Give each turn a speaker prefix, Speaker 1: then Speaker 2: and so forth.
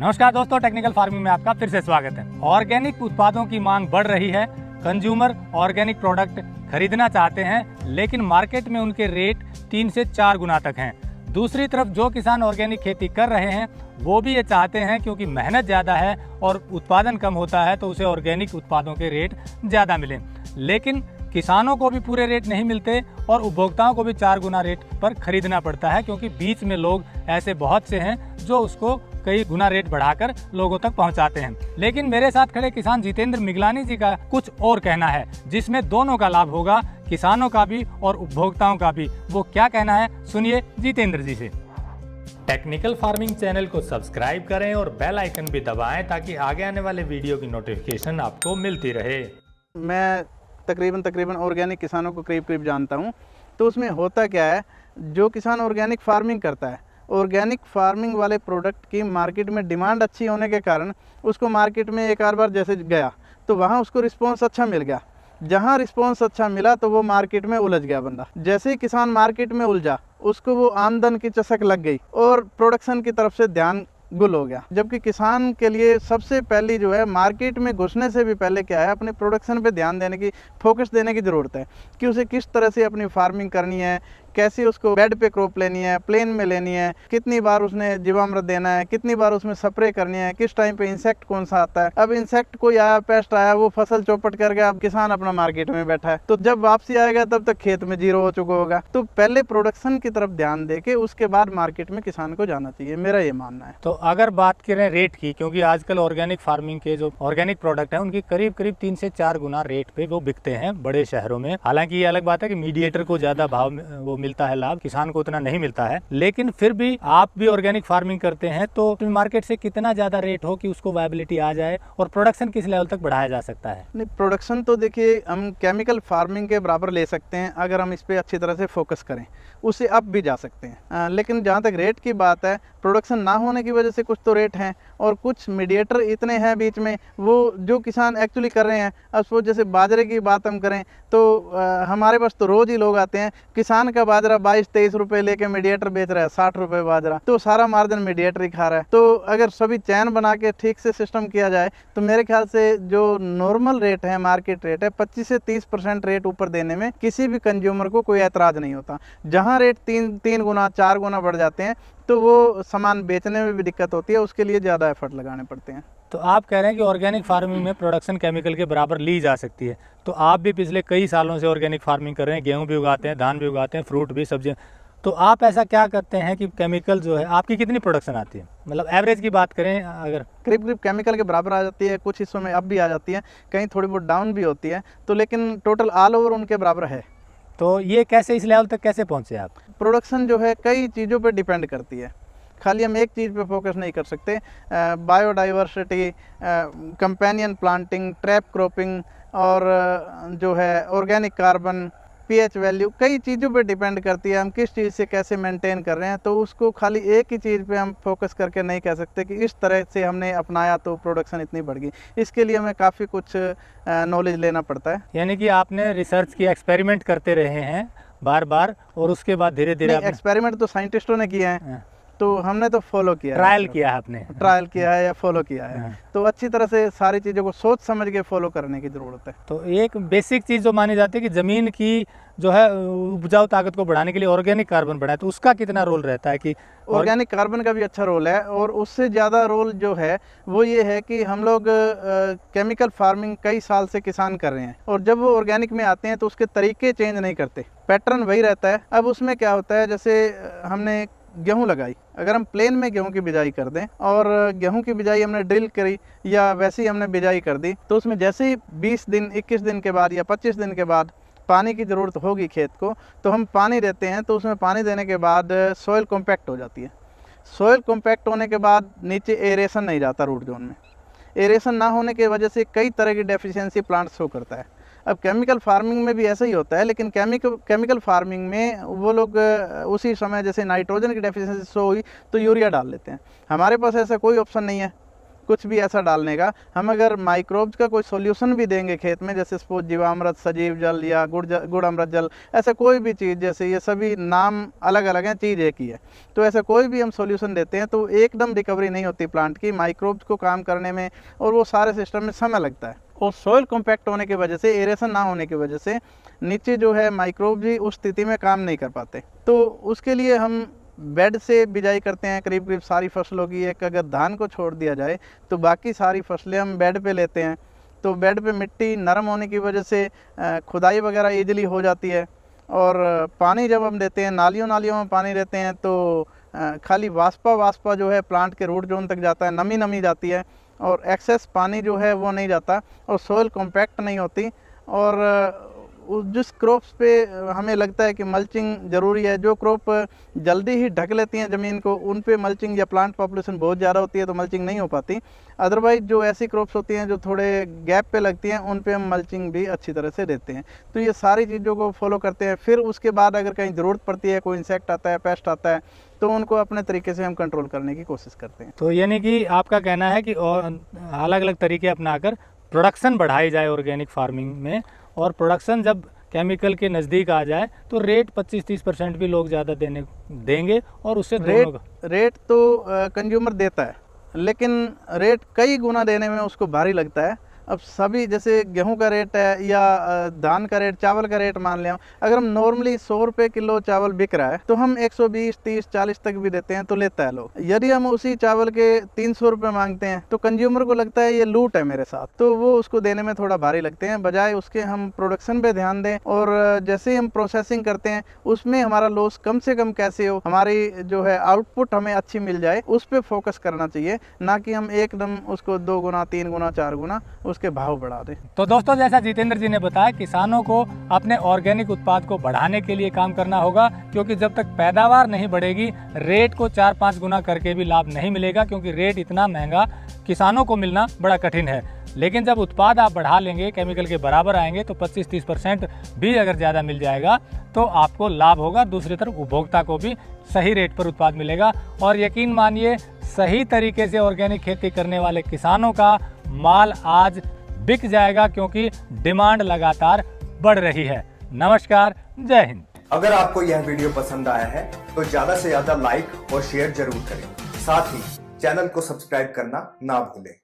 Speaker 1: नमस्कार दोस्तों, technical farming में आपका फिर से स्वागत है। ऑर्गेनिक उत्पादों की मांग बढ़ रही है। कंज्यूमर ऑर्गेनिक प्रोडक्ट खरीदना चाहते हैं, लेकिन मार्केट में उनके रेट 3 से 4 गुना तक हैं। दूसरी तरफ जो किसान ऑर्गेनिक खेती कर रहे हैं वो भी ये चाहते हैं, क्योंकि मेहनत ज़्यादा है और उत्पादन कम होता है तो उसे ऑर्गेनिक उत्पादों के रेट ज़्यादा मिले। लेकिन किसानों को भी पूरे रेट नहीं मिलते और उपभोक्ताओं को भी 4 गुना रेट पर खरीदना पड़ता है, क्योंकि बीच में लोग ऐसे बहुत से हैं जो उसको कई गुना रेट बढ़ाकर लोगों तक पहुंचाते हैं। लेकिन मेरे साथ खड़े किसान जितेंद्र मिगलानी जी का कुछ और कहना है, जिसमें दोनों का लाभ होगा, किसानों का भी और उपभोक्ताओं का भी। वो क्या कहना है, सुनिए जितेंद्र जी से। टेक्निकल फार्मिंग चैनल को सब्सक्राइब करें और बेल आइकन भी दबाएं ताकि आगे आने वाले वीडियो की नोटिफिकेशन आपको मिलती रहे।
Speaker 2: मैं तकरीबन ऑर्गेनिक किसानों को करीब जानता हूँ। तो उसमें होता क्या है, जो किसान ऑर्गेनिक फार्मिंग करता है, ऑर्गेनिक फार्मिंग वाले प्रोडक्ट की मार्केट में डिमांड अच्छी होने के कारण उसको मार्केट में एक आध बार जैसे गया तो वहाँ उसको रिस्पॉन्स अच्छा मिल गया। जहाँ रिस्पॉन्स अच्छा मिला तो वो मार्केट में उलझ गया बंदा। जैसे ही किसान मार्केट में उलझा, उसको वो आमदन की चसक लग गई और प्रोडक्शन की तरफ से ध्यान गुल हो गया। जबकि किसान के लिए सबसे पहली जो है, मार्केट में घुसने से भी पहले क्या है, अपने प्रोडक्शन पे ध्यान देने की, फोकस देने की ज़रूरत है कि उसे किस तरह से अपनी फार्मिंग करनी है, कैसे उसको बेड पे क्रॉप लेनी है, प्लेन में लेनी है, कितनी बार उसने जीवामृत देना है, कितनी बार उसमें स्प्रे करनी है, किस टाइम पे इंसेक्ट कौन सा आता है। अब इंसेक्ट कोई आया, पेस्ट आया, वो फसल चौपट कर गया, अब किसान अपना मार्केट में बैठा है, तो जब वापसी आएगा तब तक खेत में जीरो हो चुका होगा। तो पहले प्रोडक्शन की तरफ ध्यान दे के उसके बाद मार्केट में किसान को जाना चाहिए, मेरा ये मानना है।
Speaker 1: तो अगर बात करें रेट की, क्योंकि आजकल ऑर्गेनिक फार्मिंग के जो ऑर्गेनिक प्रोडक्ट है उनकी करीब 3 से 4 गुना रेट पे वो बिकते हैं बड़े शहरों में। हालांकि ये अलग बात है कि मीडिएटर को ज्यादा भाव वो मिलता है, लाभ किसान को उतना नहीं मिलता है। लेकिन फिर भी आप भी ऑर्गेनिक फार्मिंग करते हैं, तो मार्केट से कितना ज्यादा रेट हो कि उसको वायबिलिटी आ जाए और प्रोडक्शन किस लेवल तक बढ़ाया जा सकता है?
Speaker 2: नहीं, प्रोडक्शन तो देखिए हम केमिकल फार्मिंग के बराबर ले सकते हैं अगर हम इस पे अच्छी तरह से फोकस करें, उससे अप भी जा सकते हैं। लेकिन जहाँ तक रेट की बात है, प्रोडक्शन ना होने की वजह से कुछ तो रेट हैं और कुछ मीडिएटर इतने हैं बीच में, वो जो किसान एक्चुअली कर रहे हैं। अब सपोज जैसे बाजरे की बात हम करें तो हमारे पास तो रोज़ ही लोग आते हैं, किसान का बाजरा 22-23 रुपये लेके मीडिएटर बेच रहा है 60 रुपये बाजरा, तो सारा मार्जिन मीडिएटर ही खा रहा है। तो अगर सभी चैन बना के ठीक से सिस्टम किया जाए तो मेरे ख्याल से जो नॉर्मल रेट है, मार्केट रेट है, 25 से 30% रेट ऊपर देने में किसी भी कंज्यूमर को कोई ऐतराज़ नहीं होता। जहाँ रेट 3 गुना 4 गुना बढ़ जाते हैं तो वो सामान बेचने में भी दिक्कत होती है, उसके लिए ज़्यादा एफर्ट लगाने पड़ते हैं।
Speaker 1: तो आप कह रहे हैं कि ऑर्गेनिक फार्मिंग में प्रोडक्शन केमिकल के बराबर ली जा सकती है। तो आप भी पिछले कई सालों से ऑर्गेनिक फार्मिंग कर रहे हैं, गेहूं भी उगाते हैं, धान भी उगाते हैं, फ्रूट भी, सब्जियां। तो आप ऐसा क्या करते हैं कि केमिकल जो है, आपकी कितनी प्रोडक्शन आती है, मतलब एवरेज की बात करें अगर?
Speaker 2: करीब केमिकल के बराबर आ जाती है, कुछ हिस्सों में अप भी आ जाती है, कहीं थोड़ी बहुत डाउन भी होती है, तो लेकिन टोटल ऑल ओवर उनके बराबर है।
Speaker 1: तो ये कैसे, इस लेवल तक कैसे पहुँचे आप?
Speaker 2: प्रोडक्शन जो है कई चीज़ों पर डिपेंड करती है, खाली हम एक चीज़ पे फोकस नहीं कर सकते। Biodiversity, companion planting, trap cropping और जो है ऑर्गेनिक कार्बन, पीएच वैल्यू, कई चीज़ों पे डिपेंड करती है हम किस चीज़ से कैसे मेंटेन कर रहे हैं। तो उसको खाली एक ही चीज़ पे हम फोकस करके नहीं कह सकते कि इस तरह से हमने अपनाया तो प्रोडक्शन इतनी बढ़ गई। इसके लिए हमें काफ़ी कुछ नॉलेज लेना पड़ता है।
Speaker 1: यानी कि आपने रिसर्च की, एक्सपेरिमेंट करते रहे हैं बार बार और उसके बाद धीरे धीरे?
Speaker 2: एक्सपेरिमेंट तो साइंटिस्टों ने किए हैं, तो हमने तो फॉलो किया,
Speaker 1: ट्रायल किया है, आपने
Speaker 2: ट्रायल किया है या फॉलो किया है। तो अच्छी तरह से सारी चीज़ों को सोच समझ के फॉलो करने की ज़रूरत है।
Speaker 1: तो एक बेसिक चीज़ जो मानी जाती है कि ज़मीन की जो है उपजाऊ ताकत को बढ़ाने के लिए ऑर्गेनिक कार्बन बढ़ाए, तो उसका कितना रोल रहता है? कि
Speaker 2: ऑर्गेनिक कार्बन का भी अच्छा रोल है, और उससे ज़्यादा रोल जो है वो ये है कि हम लोग केमिकल फार्मिंग कई साल से किसान कर रहे हैं, और जब वो ऑर्गेनिक में आते हैं तो उसके तरीके चेंज नहीं करते, पैटर्न वही रहता है। अब उसमें क्या होता है, जैसे हमने गेहूं लगाई, अगर हम प्लेन में गेहूं की बिजाई कर दें और गेहूं की बिजाई हमने ड्रिल करी या वैसे ही हमने बिजाई कर दी, तो उसमें जैसे ही 20 दिन 21 दिन के बाद या 25 दिन के बाद पानी की ज़रूरत होगी खेत को, तो हम पानी देते हैं। तो उसमें पानी देने के बाद सॉइल कॉम्पैक्ट हो जाती है। सॉइल कॉम्पैक्ट होने के बाद नीचे एरेशन नहीं जाता रूट जोन में। एरेशन ना होने की वजह से कई तरह की डेफिशिएंसी प्लांट शो करता है। अब केमिकल फार्मिंग में भी ऐसा ही होता है, लेकिन केमिकल फार्मिंग में वो लोग उसी समय जैसे नाइट्रोजन की डेफिशिएंसी शो हुई तो यूरिया डाल लेते हैं। हमारे पास ऐसा कोई ऑप्शन नहीं है, कुछ भी ऐसा डालने का। हम अगर माइक्रोब्स का कोई सॉल्यूशन भी देंगे खेत में, जैसे सपोज जीवामृत, सजीव जल या गुड़ अमृत जल, ऐसा कोई भी चीज़, जैसे ये सभी नाम अलग अलग हैं, चीज़ एक ही है, तो ऐसा कोई भी हम सॉल्यूशन देते हैं तो एकदम रिकवरी नहीं होती प्लांट की, माइक्रोब्स को काम करने में और वो सारे सिस्टम में समय लगता है। और सॉइल कॉम्पैक्ट होने की वजह से, एरेशन ना होने की वजह से नीचे जो है माइक्रोब भी उस स्थिति में काम नहीं कर पाते। तो उसके लिए हम बेड से बिजाई करते हैं करीब करीब सारी फसलों की। एक अगर धान को छोड़ दिया जाए तो बाकी सारी फसलें हम बेड पे लेते हैं, तो बेड पे मिट्टी नरम होने की वजह से खुदाई वगैरह ईजिली हो जाती है। और पानी जब हम देते हैं, नालियों में पानी देते हैं तो खाली वाष्पा जो है प्लांट के रूट जोन तक जाता है, नमी जाती है और एक्सेस पानी जो है वो नहीं जाता और सोइल कॉम्पैक्ट नहीं होती। और जिस क्रॉप्स पे हमें लगता है कि मल्चिंग ज़रूरी है, जो क्रॉप जल्दी ही ढक लेती हैं ज़मीन को, उन पे मल्चिंग या प्लांट पॉपुलेशन बहुत ज़्यादा होती है तो मल्चिंग नहीं हो पाती। अदरवाइज जो ऐसी क्रॉप्स होती हैं जो थोड़े गैप पे लगती हैं, उन पे हम मल्चिंग भी अच्छी तरह से देते हैं। तो ये सारी चीज़ों को फॉलो करते हैं। फिर उसके बाद अगर कहीं ज़रूरत पड़ती है, कोई इंसेक्ट आता है, पेस्ट आता है, तो उनको अपने तरीके से हम कंट्रोल करने की कोशिश करते हैं।
Speaker 1: तो यानी कि आपका कहना है कि अलग अलग तरीके अपनाकर प्रोडक्शन बढ़ाई जाए ऑर्गेनिक फार्मिंग में, और प्रोडक्शन जब केमिकल के नज़दीक आ जाए तो रेट 25-30% भी लोग ज़्यादा देंगे और उससे
Speaker 2: रेट तो कंज्यूमर देता है, लेकिन रेट कई गुना देने में उसको भारी लगता है। अब सभी, जैसे गेहूं का रेट है या धान का रेट, चावल का रेट मान लें, अगर हम नॉर्मली 100 रुपये किलो चावल बिक रहा है तो हम 120, 30, 40 तक भी देते हैं तो लेता है लोग। यदि हम उसी चावल के 300 रुपये मांगते हैं तो कंज्यूमर को लगता है ये लूट है मेरे साथ, तो वो उसको देने में थोड़ा भारी लगते हैं। बजाय उसके हम प्रोडक्शन पे ध्यान दें और जैसे ही हम प्रोसेसिंग करते हैं उसमें हमारा लॉस कम से कम कैसे हो, हमारी जो है आउटपुट हमें अच्छी मिल जाए, उस पर फोकस करना चाहिए, ना कि हम एकदम उसको 2 गुना, 3 गुना, 4 गुना उसके भाव बढ़ा दें।
Speaker 1: तो दोस्तों, जैसा जितेंद्र जी ने बताया, किसानों को अपने ऑर्गेनिक उत्पाद को बढ़ाने के लिए काम करना होगा, क्योंकि जब तक पैदावार नहीं बढ़ेगी रेट को 4-5 गुना करके भी लाभ नहीं मिलेगा, क्योंकि रेट इतना महंगा किसानों को मिलना बड़ा कठिन है। लेकिन जब उत्पाद आप बढ़ा लेंगे, केमिकल के बराबर आएंगे, तो 25-30% भी अगर ज़्यादा मिल जाएगा तो आपको लाभ होगा। दूसरी तरफ उपभोक्ता को भी सही रेट पर उत्पाद मिलेगा। और यकीन मानिए, सही तरीके से ऑर्गेनिक खेती करने वाले किसानों का माल आज बिक जाएगा, क्योंकि डिमांड लगातार बढ़ रही है। नमस्कार, जय हिंद।
Speaker 3: अगर आपको यह वीडियो पसंद आया है तो ज्यादा से ज्यादा लाइक और शेयर जरूर करें। साथ ही चैनल को सब्सक्राइब करना ना भूलें।